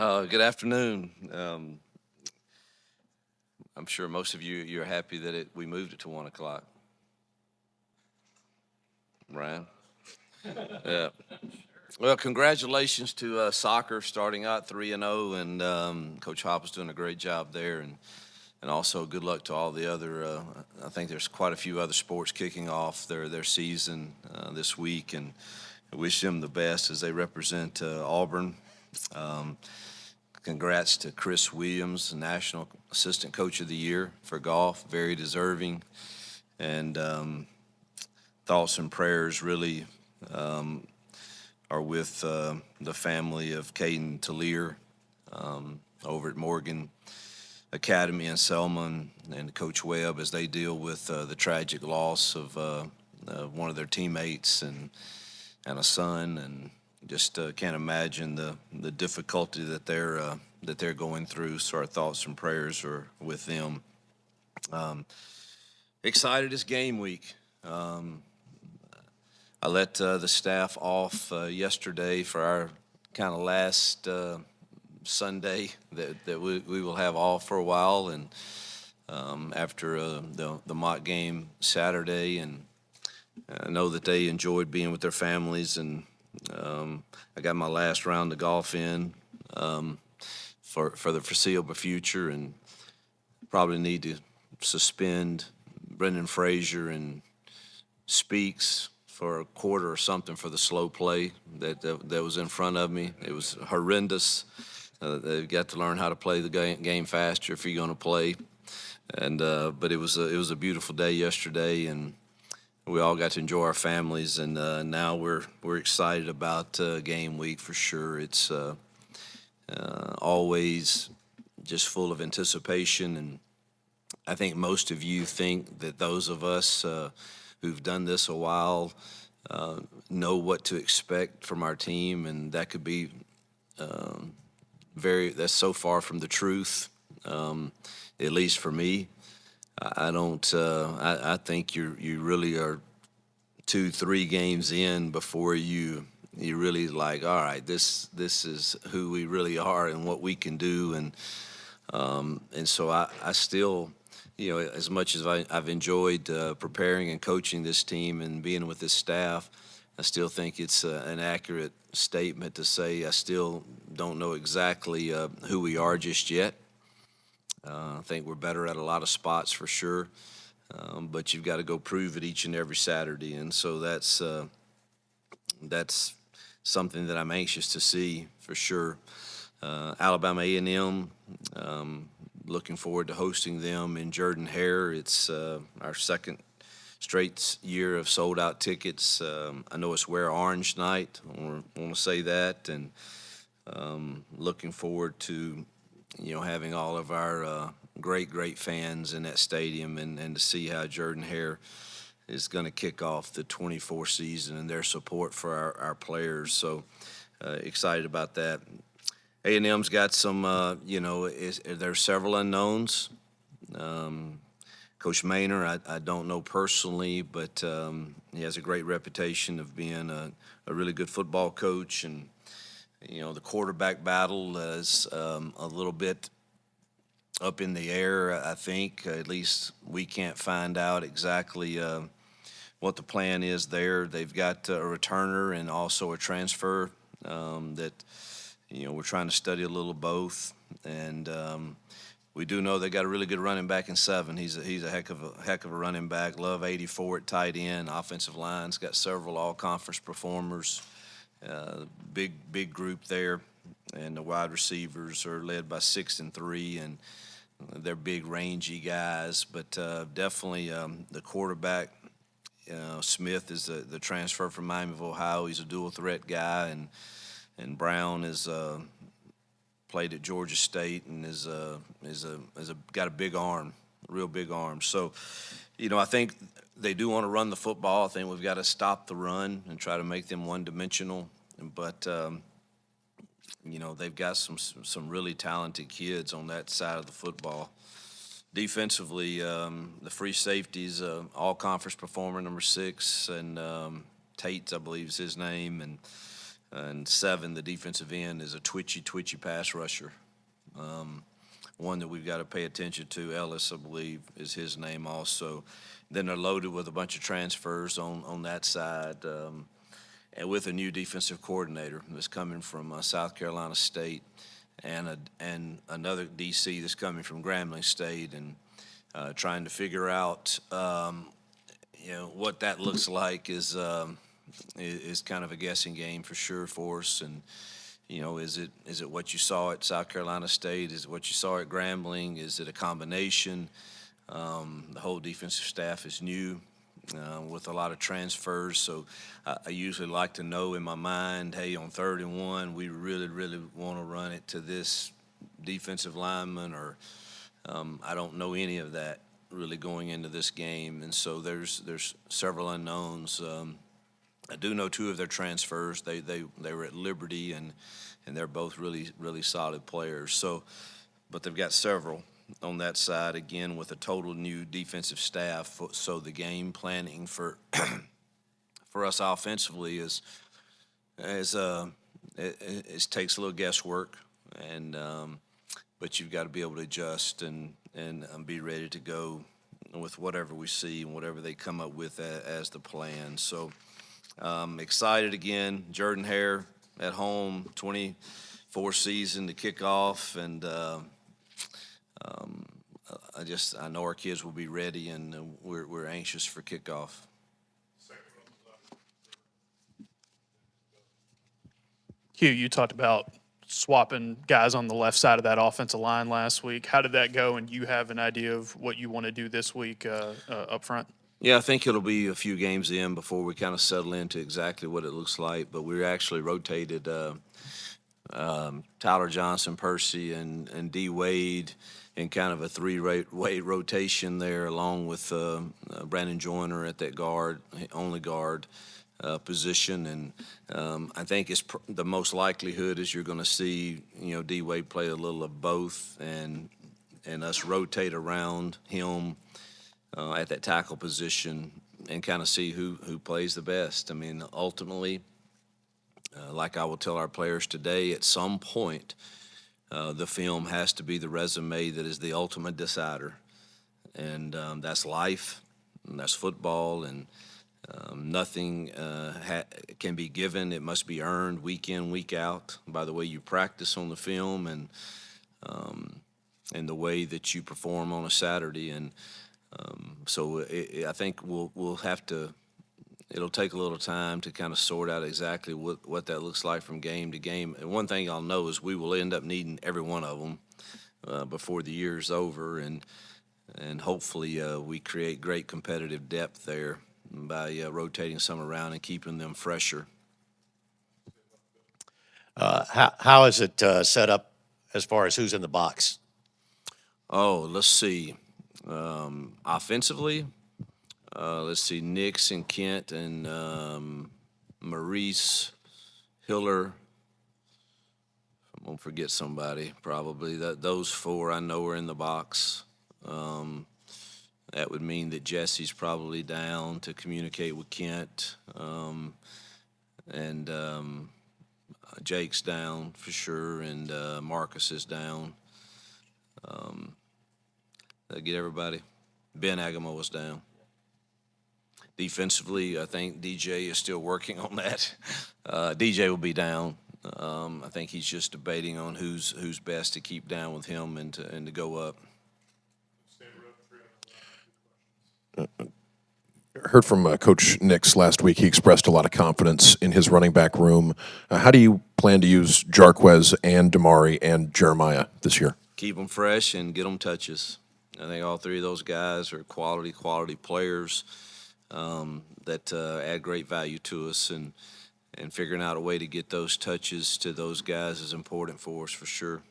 Good afternoon. I'm sure most of you're happy that we moved it to 1 o'clock. Right? Yeah. Well, congratulations to soccer starting out 3-0, and Coach Hopper's doing a great job there, and also good luck to all the other. I think there's quite a few other sports kicking off their season this week, and I wish them the best as they represent Auburn. Congrats to Chris Williams, National Assistant Coach of the Year for golf, very deserving. And thoughts and prayers really are with the family of Caden Tallier over at Morgan Academy in Selma, and Coach Webb as they deal with the tragic loss of one of their teammates and a son, and just can't imagine the difficulty that they're going through. So our thoughts and prayers are with them. Excited it's game week. I let the staff off yesterday for our kind of last Sunday that we will have off for a while, and after the mock game Saturday, and I know that they enjoyed being with their families, and I got my last round of golf in for the foreseeable future, and probably need to suspend Brendan Frazier and Speaks for a quarter or something for the slow play that was in front of me. It was horrendous. They've got to learn how to play the game faster if you're going to play. And but it was a beautiful day yesterday, and we all got to enjoy our families. And now we're excited about game week for sure. It's always just full of anticipation, and I think most of you think that those of us who've done this a while know what to expect from our team, and that could be that's so far from the truth, at least for me. I don't. I think you really are 2-3 games in before you really like, all right, this is who we really are and what we can do, and so I still, as much as I've enjoyed preparing and coaching this team and being with this staff, I still think it's an accurate statement to say I still don't know exactly who we are just yet. I think we're better at a lot of spots for sure, but you've got to go prove it each and every Saturday, and so that's something that I'm anxious to see for sure. Alabama A&M. Looking forward to hosting them in Jordan-Hare. It's our second straight year of sold-out tickets. I know it's Wear Orange night. I want to say that, and looking forward to having all of our great fans in that stadium, and to see how Jordan-Hare is going to kick off the 24 season and their support for our players. So excited about that. A&M's got some, there's several unknowns. Coach Maynor, I don't know personally, but he has a great reputation of being a really good football coach. And, the quarterback battle is a little bit up in the air, I think. At least we can't find out exactly what the plan is there. They've got a returner and also a transfer that we're trying to study a little both, and we do know they got a really good running back in Seven. He's a heck of a running back. Love 84 at tight end. Offensive line's got several all-conference performers. Big group there, and the wide receivers are led by 6 and 3, and they're big, rangy guys. But definitely the quarterback, Smith, is the transfer from Miami of Ohio. He's a dual threat guy, and Brown is played at Georgia State and is got a big arm, a real big arm. So, I think they do want to run the football. I think we've got to stop the run and try to make them one-dimensional. But they've got some really talented kids on that side of the football. Defensively, the free safeties, all-conference performer, number 6, and Tate, I believe is his name, and And 7, the defensive end, is a twitchy pass rusher. One that we've got to pay attention to. Ellis, I believe, is his name also. Then they're loaded with a bunch of transfers on that side, and with a new defensive coordinator that's coming from South Carolina State, and another DC that's coming from Grambling State, and trying to figure out what that looks like is kind of a guessing game for sure for us. And is it what you saw at South Carolina State? Is it what you saw at Grambling? Is it a combination? The whole defensive staff is new with a lot of transfers, so I usually like to know in my mind, hey, on 3rd and 1, we really want to run it to this defensive lineman, or I don't know any of that really going into this game, and so there's several unknowns. I do know 2 of their transfers. They were at Liberty, and they're both really solid players. So, but they've got several on that side, again, with a total new defensive staff. So the game planning for us offensively is it takes a little guesswork, and but you've got to be able to adjust and be ready to go with whatever we see and whatever they come up with as the plan. So excited again. Jordan-Hare at home, 24 season to kick off, and I know our kids will be ready, and we're anxious for kickoff. Hugh, you talked about swapping guys on the left side of that offensive line last week. How did that go, and do you have an idea of what you want to do this week up front? Yeah, I think it'll be a few games in before we kind of settle into exactly what it looks like, but we actually rotated Tyler Johnson, Percy, and D. Wade in kind of a 3-way rotation there, along with Brandon Joyner at that only guard position. And I think the most likelihood is you're going to see, D. Wade play a little of both, and us rotate around him at that tackle position and kind of see who plays the best. I mean, ultimately, like I will tell our players today, at some point, the film has to be the resume that is the ultimate decider. And that's life, and that's football, and nothing can be given. It must be earned week in, week out by the way you practice on the film, and the way that you perform on a Saturday. And so I think we'll have to. It'll take a little time to kind of sort out exactly what that looks like from game to game. And one thing I'll know is we will end up needing every one of them before the year's over, and hopefully we create great competitive depth there by rotating some around and keeping them fresher. How is it set up as far as who's in the box? Oh, let's see. Offensively, let's see, Nix and Kent and Maurice, Hiller. I'm going to forget somebody probably. Those 4 I know are in the box. That would mean that Jesse's probably down to communicate with Kent, and Jake's down for sure, and Marcus is down. Get everybody. Ben Agamo's down. Defensively, I think DJ is still working on that. DJ will be down. I think he's just debating on who's best to keep down with him and to go up. Heard from Coach Nix last week. He expressed a lot of confidence in his running back room. How do you plan to use Jarquez and Damari and Jeremiah this year? Keep them fresh and get them touches. I think all 3 of those guys are quality players that add great value to us, and figuring out a way to get those touches to those guys is important for us for sure.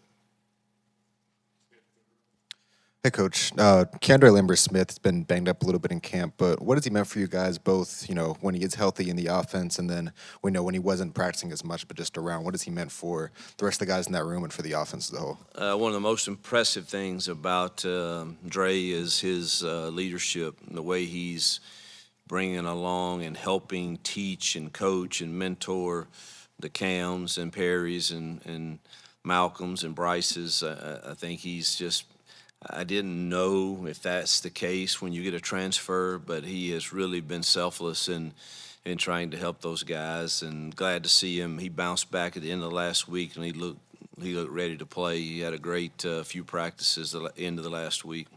Hey, Coach. Keandre Lambert-Smith has been banged up a little bit in camp, but what has he meant for you guys both, when he is healthy in the offense, and then we know when he wasn't practicing as much but just around? What has he meant for the rest of the guys in that room and for the offense as a whole? One of the most impressive things about Dre is his leadership and the way he's bringing along and helping teach and coach and mentor the Cams and Perrys and Malcolms and Bryces. I think he's just. I didn't know if that's the case when you get a transfer, but he has really been selfless in trying to help those guys. And glad to see him. He bounced back at the end of the last week, and he looked ready to play. He had a great few practices at the end of the last week.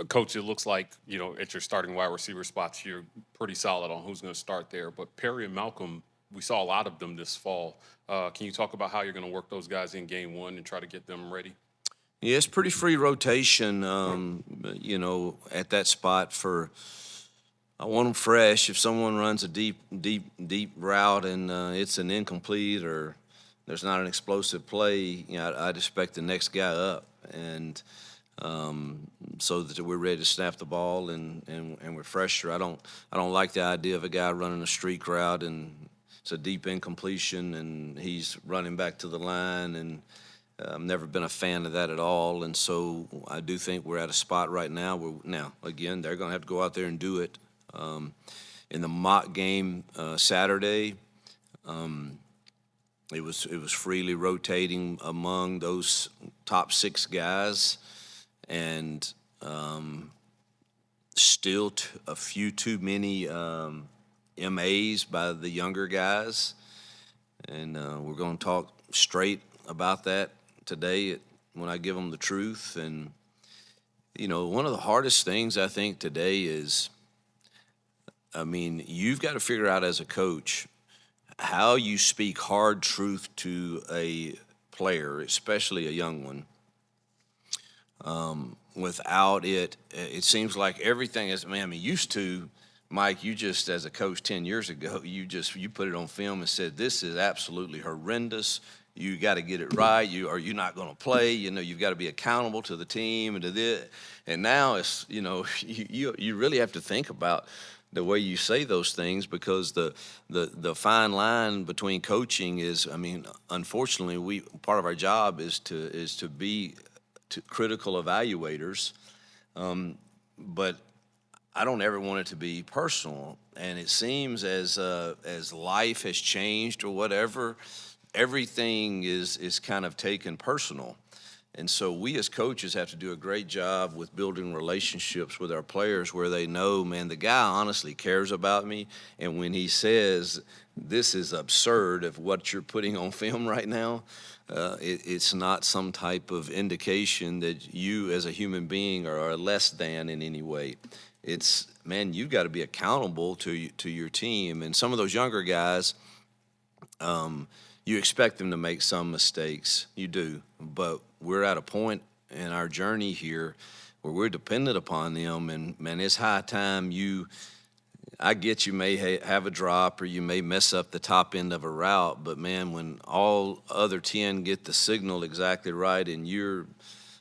Coach, it looks like, at your starting wide receiver spots, you're pretty solid on who's going to start there. But Perry and Malcolm, we saw a lot of them this fall. Can you talk about how you're going to work those guys in game one and try to get them ready? Yeah, it's pretty free rotation, at that spot for. I want them fresh. If someone runs a deep route and it's an incomplete or there's not an explosive play, I'd expect the next guy up, and so that we're ready to snap the ball and we're fresher. I don't like the idea of a guy running a streak route and it's a deep incompletion and he's running back to the line, and I've never been a fan of that at all. And so I do think we're at a spot right now where again they're going to have to go out there and do it. In the mock game Saturday, it was freely rotating among those top 6 guys, and still a few too many MAs by the younger guys, and we're going to talk straight about that today when I give them the truth. And one of the hardest things I think today is, you've got to figure out as a coach how you speak hard truth to a player, especially a young one. Without it seems like everything is. Used to, Mike, you just as a coach 10 years ago, you put it on film and said this is absolutely horrendous. You got to get it right. You're not going to play. You've got to be accountable to the team and to this. And now it's you really have to think about the way you say those things, because the fine line between coaching is, unfortunately, part of our job is to be critical evaluators, but I don't ever want it to be personal. And it seems as life has changed or whatever, everything is kind of taken personal. And so we as coaches have to do a great job with building relationships with our players where they know, man, the guy honestly cares about me. And when he says, this is absurd of what you're putting on film right now, it's not some type of indication that you as a human being are less than in any way. It's, man, you've got to be accountable to your team. And some of those younger guys, you expect them to make some mistakes. You do. But we're at a point in our journey here where we're dependent upon them. And, man, it's high time I get you may have a drop or you may mess up the top end of a route. But, man, when all other 10 get the signal exactly right and you're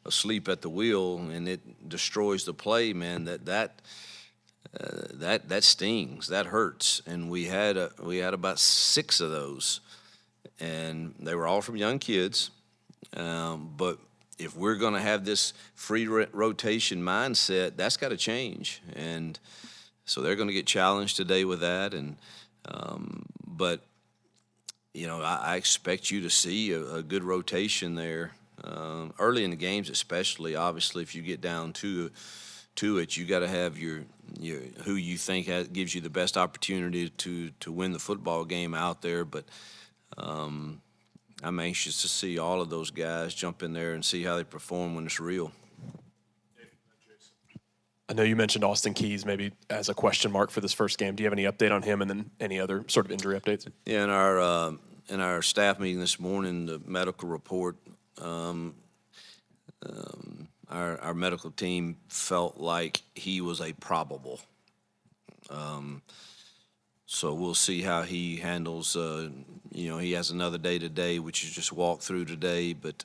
asleep at the wheel and it destroys the play, man, that stings. That hurts. And we had about 6 of those. And they were all from young kids. But if we're going to have this free rotation mindset, that's got to change. And so they're going to get challenged today with that. And but I expect you to see a good rotation there early in the games, especially. Obviously, if you get down to it, you got to have your who you think gives you the best opportunity to win the football game out there. But I'm anxious to see all of those guys jump in there and see how they perform when it's real. I know you mentioned Austin Keys maybe as a question mark for this first game. Do you have any update on him, and then any other sort of injury updates? Yeah, in our staff meeting this morning, the medical report, our medical team felt like he was a probable. So we'll see how he handles. He has another day today, which is just walk through today. But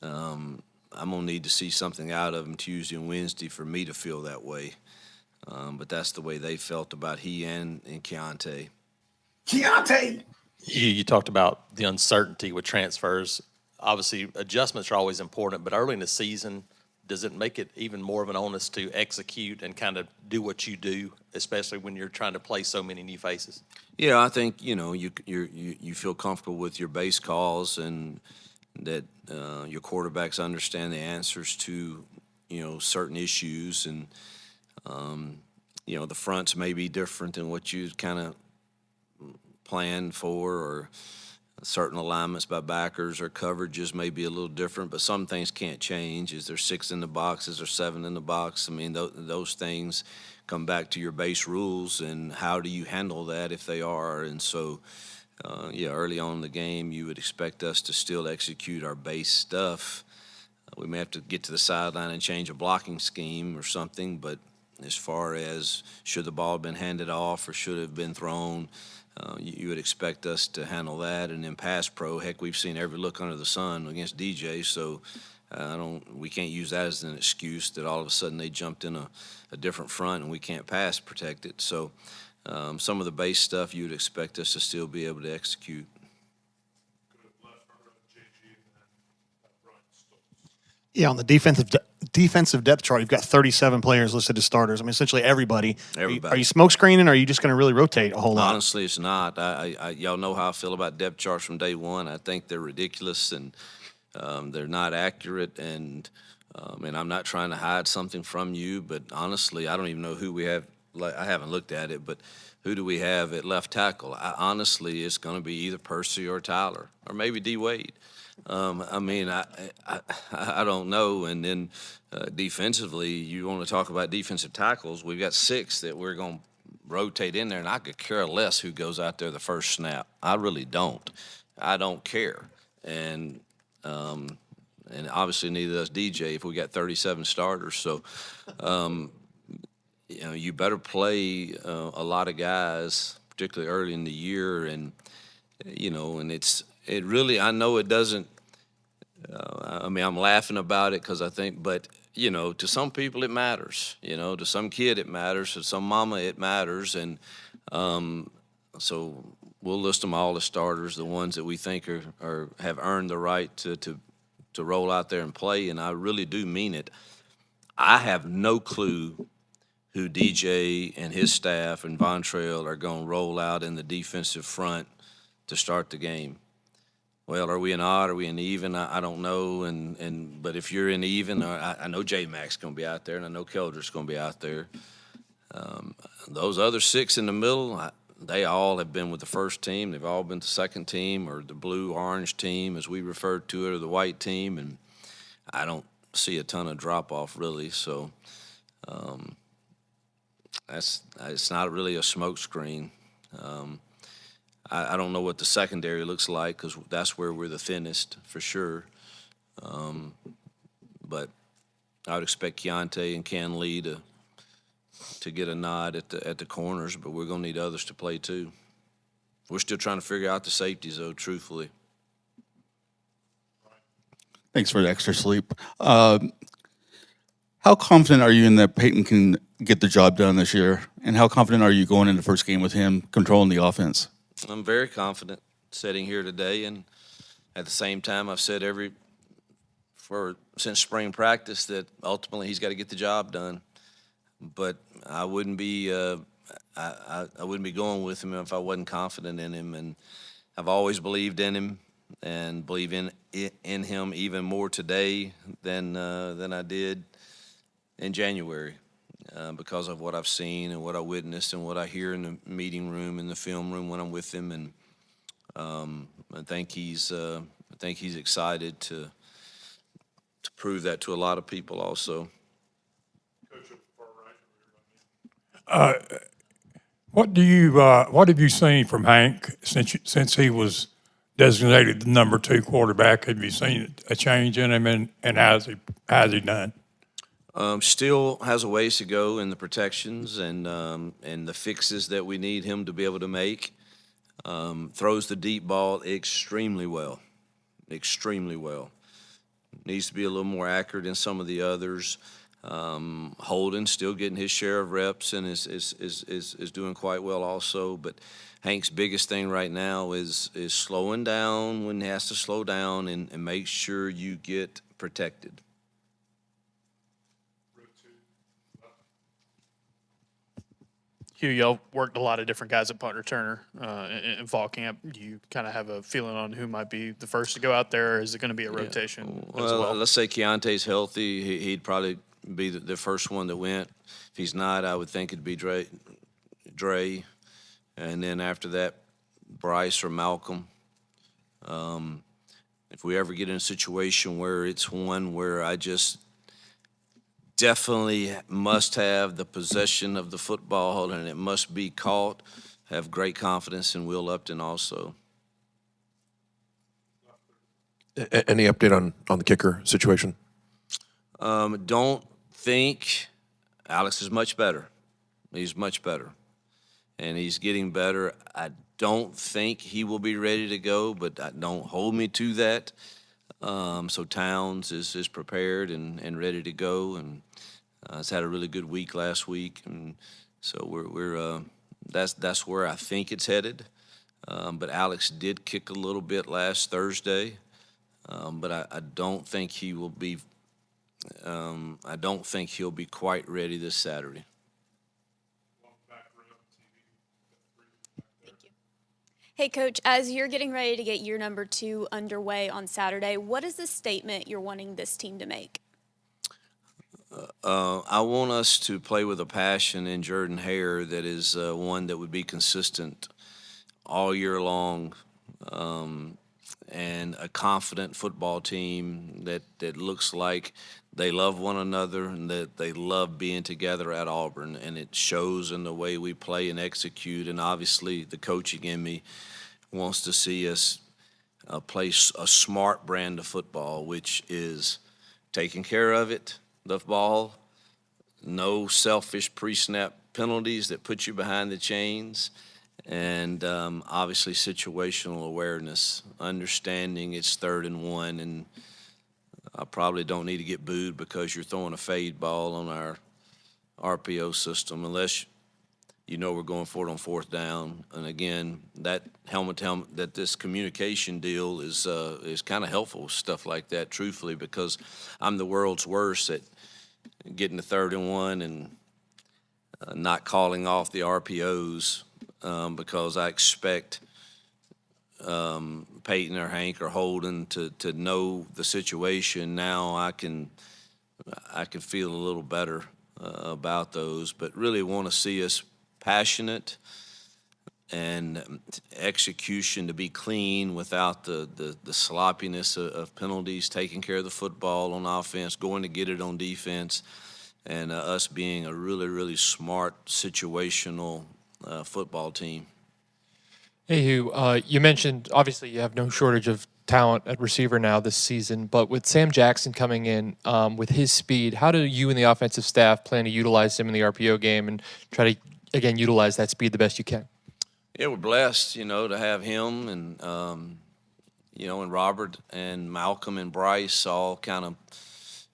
I'm gonna need to see something out of him Tuesday and Wednesday for me to feel that way. But that's the way they felt about he and Keontae. You talked about the uncertainty with transfers. Obviously, adjustments are always important, but early in the season, does it make it even more of an onus to execute and kind of do what you do, especially when you're trying to play so many new faces? Yeah, I think you feel comfortable with your base calls and that your quarterbacks understand the answers to certain issues, and the fronts may be different than what you kind of planned for, or certain alignments by backers or coverages may be a little different, but some things can't change. Is there 6 in the box? Is there 7 in the box? I mean, those things come back to your base rules, and how do you handle that if they are? And so, early on in the game, you would expect us to still execute our base stuff. We may have to get to the sideline and change a blocking scheme or something, but as far as should the ball have been handed off or should have been thrown, you would expect us to handle that. And then pass pro, heck, we've seen every look under the sun against DJ, so we can't use that as an excuse that all of a sudden they jumped in a different front and we can't pass protect it. So some of the base stuff you would expect us to still be able to execute. Yeah, on the defensive depth chart, you've got 37 players listed as starters. I mean, essentially everybody. Everybody. Are you smoke screening, or are you just going to really rotate a whole lot? Honestly, it's not. Y'all know how I feel about depth charts from day one. I think they're ridiculous and they're not accurate. And I'm not trying to hide something from you, but honestly, I don't even know who we have. I haven't looked at it, but who do we have at left tackle? Honestly, it's going to be either Percy or Tyler or maybe D. Wade. I don't know. And then defensively, you want to talk about defensive tackles. We've got 6 that we're going to rotate in there, and I could care less who goes out there the first snap. I really don't. I don't care. And obviously neither does DJ if we got 37 starters. So, you better play a lot of guys, particularly early in the year, and it really, I know it doesn't, I'm laughing about it because I think, but, to some people it matters. To some kid it matters, to some mama it matters, and so we'll list them all as starters, the ones that we think have earned the right to roll out there and play, and I really do mean it. I have no clue who DJ and his staff and Von Trail are going to roll out in the defensive front to start the game. Well, are we an odd? Are we an even? I don't know. But if you're in even, I know J-Mac's going to be out there, and I know Keldrick's going to be out there. Those other 6 in the middle, they all have been with the first team. They've all been the second team or the blue-orange team, as we refer to it, or the white team. And I don't see a ton of drop-off, really. So it's not really a smoke screen. I don't know what the secondary looks like because that's where we're the thinnest for sure. But I would expect Keontae and Can Lee to get a nod at the corners, but we're going to need others to play too. We're still trying to figure out the safeties, though, truthfully. Thanks for the extra sleep. How confident are you in that Peyton can get the job done this year? And how confident are you going into the first game with him controlling the offense? I'm very confident sitting here today, and at the same time, I've said since spring practice that ultimately he's got to get the job done. But I wouldn't be I wouldn't be going with him if I wasn't confident in him, and I've always believed in him and believe in him even more today than I did in January. Because of what I've seen and what I witnessed and what I hear in the meeting room, in the film room when I'm with him, and I think he's excited to prove that to a lot of people also. What have you seen from Hank since he was designated the number 2 quarterback? Have you seen a change in him, and how's he done? Still has a ways to go in the protections and the fixes that we need him to be able to make. Throws the deep ball extremely well. Needs to be a little more accurate in some of the others. Holden still getting his share of reps and is doing quite well also. But Hank's biggest thing right now is slowing down when he has to slow down and make sure you get protected. Hugh, y'all worked a lot of different guys at punt returner in fall camp. Do you kind of have a feeling on who might be the first to go out there, or is it going to be a rotation as well? Let's say Keontae's healthy. He'd probably be the first one that went. If he's not, I would think it'd be Dre. And then after that, Bryce or Malcolm. If we ever get in a situation where it's one where I just definitely must have the possession of the football and it must be caught, have great confidence in Will Upton also. Any update on the kicker situation? Don't think Alex is much better. He's much better. And he's getting better. I don't think he will be ready to go, but don't hold me to that. So Towns is prepared and ready to go, and has had a really good week last week, and so we're that's where I think it's headed. But Alex did kick a little bit last Thursday, but I don't think he will be. I don't think he'll be quite ready this Saturday. Hey, Coach, as you're getting ready to get year number 2 underway on Saturday, what is the statement you're wanting this team to make? I want us to play with a passion in Jordan Hare that is one that would be consistent all year long, and a confident football team that looks like they love one another and that they love being together at Auburn, and it shows in the way we play and execute. And obviously the coaching in me wants to see us play a smart brand of football, which is taking care of it, the ball, no selfish pre-snap penalties that put you behind the chains, and obviously situational awareness, understanding it's 3rd and 1, and I probably don't need to get booed because you're throwing a fade ball on our RPO system unless you know we're going for it on 4th down. And again, that helmet that this communication deal is kind of helpful with stuff like that, truthfully, because I'm the world's worst at getting to 3rd and 1 and not calling off the RPOs because I expect Peyton or Hank or Holden to know the situation. Now I can feel a little better about those, but really want to see us passionate and execution to be clean without the sloppiness of penalties, taking care of the football on offense, going to get it on defense, and us being a really, really smart situational football team. Hey, Hugh, you mentioned obviously you have no shortage of talent at receiver now this season, but with Sam Jackson coming in with his speed, how do you and the offensive staff plan to utilize him in the RPO game and try to, again, utilize that speed the best you can? Yeah, we're blessed, to have him and, and Robert and Malcolm and Bryce all kind of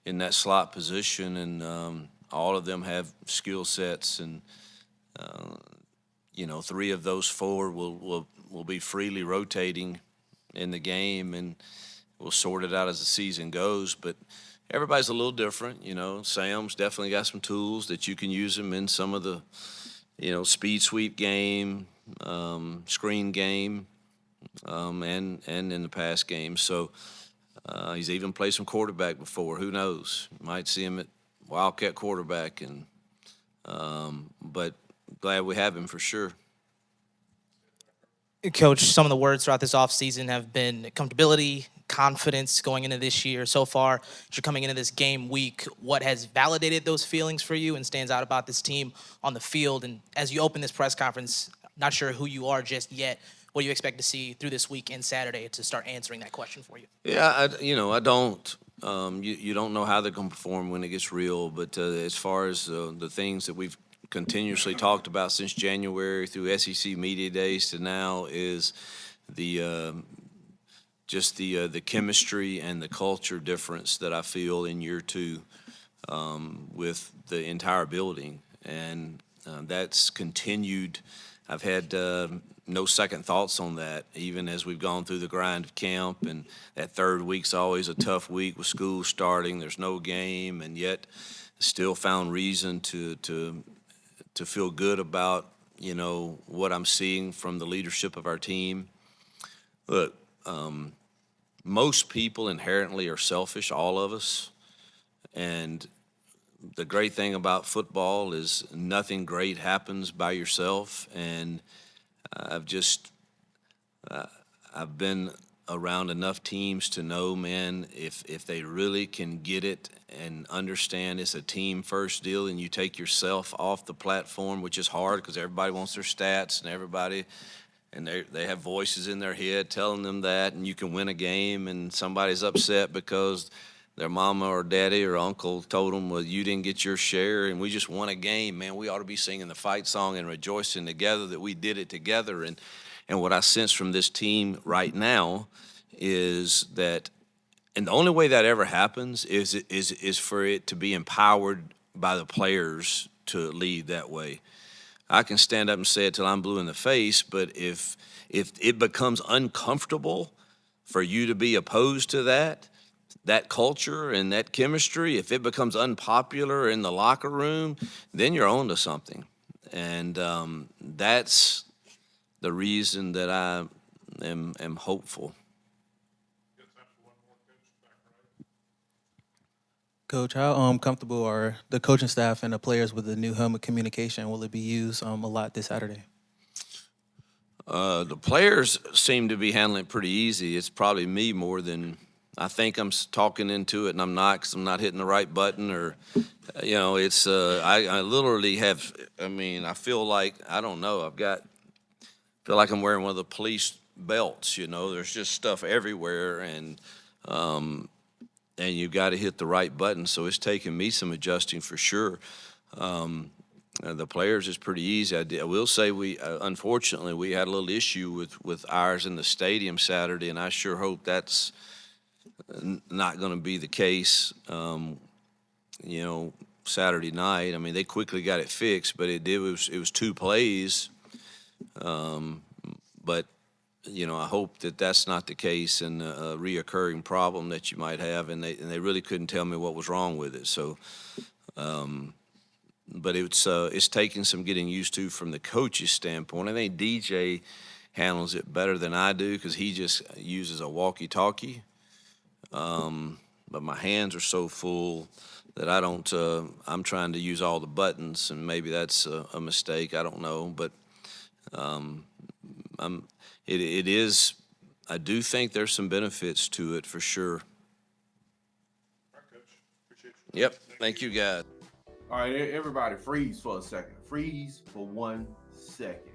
in that slot position, and all of them have skill sets, and 3 of those 4 will be freely rotating in the game, and we'll sort it out as the season goes. But everybody's a little different, Sam's definitely got some tools that you can use him in some of the, speed sweep game, screen game, and in the pass game. So he's even played some quarterback before. Who knows? Might see him at Wildcat quarterback, and but glad we have him for sure. Coach, some of the words throughout this offseason have been comfortability, confidence going into this year. So far, as you're coming into this game week, what has validated those feelings for you and stands out about this team on the field? And as you open this press conference, not sure who you are just yet, what do you expect to see through this week and Saturday to start answering that question for you? Yeah, I don't. You don't know how they're going to perform when it gets real, but as far as the things that we've continuously talked about since January through SEC Media Days to now is the chemistry and the culture difference that I feel in year 2 with the entire building, and that's continued. I've had no second thoughts on that, even as we've gone through the grind of camp, and that 3rd week's always a tough week with school starting. There's no game, and yet still found reason to to feel good about, what I'm seeing from the leadership of our team. Look, most people inherently are selfish, all of us. And the great thing about football is nothing great happens by yourself. And I've been around enough teams to know, man, if they really can get it and understand it's a team first deal, and you take yourself off the platform, which is hard because everybody wants their stats and they have voices in their head telling them that, and you can win a game and somebody's upset because their mama or daddy or uncle told them, well, you didn't get your share and we just won a game. Man, we ought to be singing the fight song and rejoicing together that we did it together. And what I sense from this team right now is that, and the only way that ever happens is for it to be empowered by the players to lead that way. I can stand up and say it till I'm blue in the face, but if it becomes uncomfortable for you to be opposed to that culture and that chemistry, if it becomes unpopular in the locker room, then you're on to something. And that's the reason that I am hopeful. Coach, how comfortable are the coaching staff and the players with the new helmet communication? Will it be used a lot this Saturday? The players seem to be handling it pretty easy. It's probably me more than I think I'm talking into it, and I'm not, because I'm not hitting the right button, or it's I literally have. I mean, I feel like, I don't know. Feel like I'm wearing one of the police belts. There's just stuff everywhere, and you got to hit the right button. So it's taken me some adjusting for sure. The players is pretty easy. I will say unfortunately, we had a little issue with ours in the stadium Saturday, and I sure hope that's not going to be the case. Saturday night. I mean, they quickly got it fixed, but it was 2 plays. But I hope that that's not the case, and a reoccurring problem that you might have, and they really couldn't tell me what was wrong with it. So, but it's taking some getting used to from the coach's standpoint. I think DJ handles it better than I do because he just uses a walkie-talkie. But my hands are so full that I don't. I'm trying to use all the buttons, and maybe that's a mistake. I don't know, but it is. I do think there's some benefits to it for sure. Yep. Thank you, guys. All right, everybody, freeze for a second. Freeze for 1 second.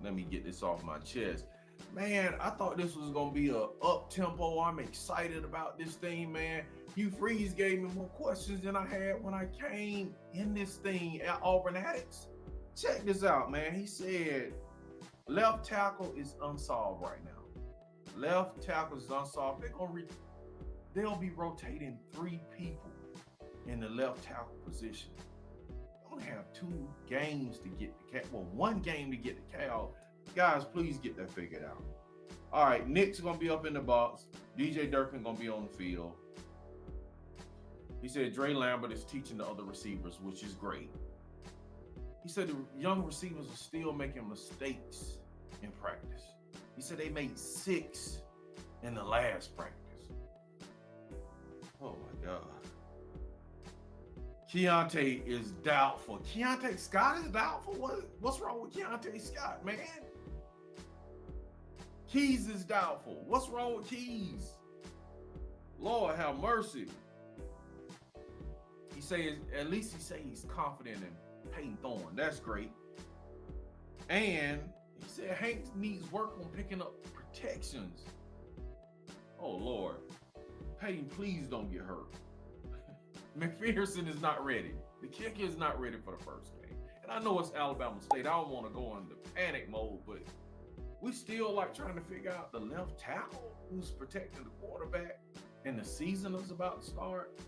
Let me get this off my chest. Man, I thought this was going to be a up-tempo. I'm excited about this thing, man. Hugh Freeze gave me more questions than I had when I came in this thing at Auburn Addicts. Check this out, man. He said left tackle is unsolved right now. Left tackle is unsolved. They'll be rotating 3 people in the left tackle position. They're going to have 2 games to get the cat. Well, 1 game to get the Cal. Guys, please get that figured out. All right, Nick's going to be up in the box. DJ Durkin going to be on the field. He said Dre Lambert is teaching the other receivers, which is great. He said the young receivers are still making mistakes in practice. He said they made 6 in the last practice. Oh, my God. Keontae is doubtful. Keontae Scott is doubtful? What's wrong with Keontae Scott, man? Keys is doubtful. What's wrong with Keys? Lord have mercy. He says, at least he says he's confident in Peyton Thorne. That's great. And he said Hank needs work on picking up protections. Oh, Lord. Peyton, please don't get hurt. McPherson is not ready. The kicker is not ready for the first game. And I know it's Alabama State. I don't want to go into panic mode, but we still trying to figure out the left tackle who's protecting the quarterback, and the season is about to start.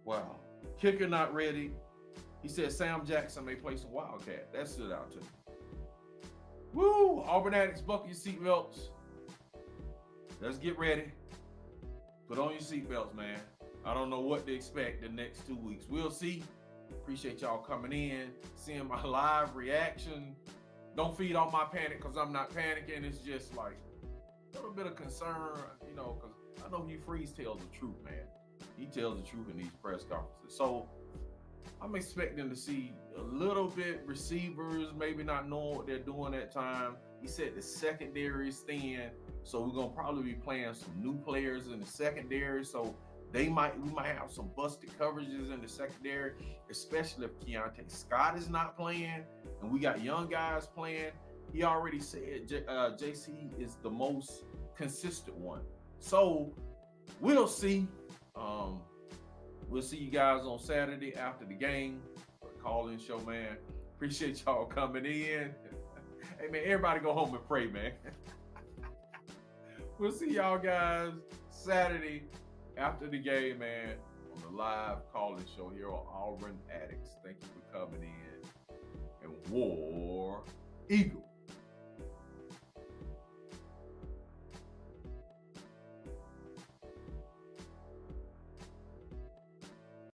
Wow. Kicker not ready. He said Sam Jackson may play some Wildcat. That stood out to me. Woo! Auburn Addicts, buckle your seatbelts. Let's get ready. Put on your seatbelts, man. I don't know what to expect the next 2 weeks. We'll see. Appreciate y'all coming in, seeing my live reaction. Don't feed off my panic because I'm not panicking. It's just like a little bit of concern, you know, because I know Hugh Freeze tells the truth, man. He tells the truth in these press conferences. So I'm expecting to see a little bit receivers maybe not knowing what they're doing at time. He said the secondary is thin, so we're gonna probably be playing some new players in the secondary. So we might have some busted coverages in the secondary, especially if Keontae Scott is not playing and we got young guys playing. He already said JC is the most consistent one. So we'll see. We'll see you guys on Saturday after the game. Call-in show, man. Appreciate y'all coming in. Hey, man, everybody go home and pray, man. We'll see y'all guys Saturday after the game, man, on the live call-in show here on Auburn Addicts. Thank you for coming in. And War Eagle.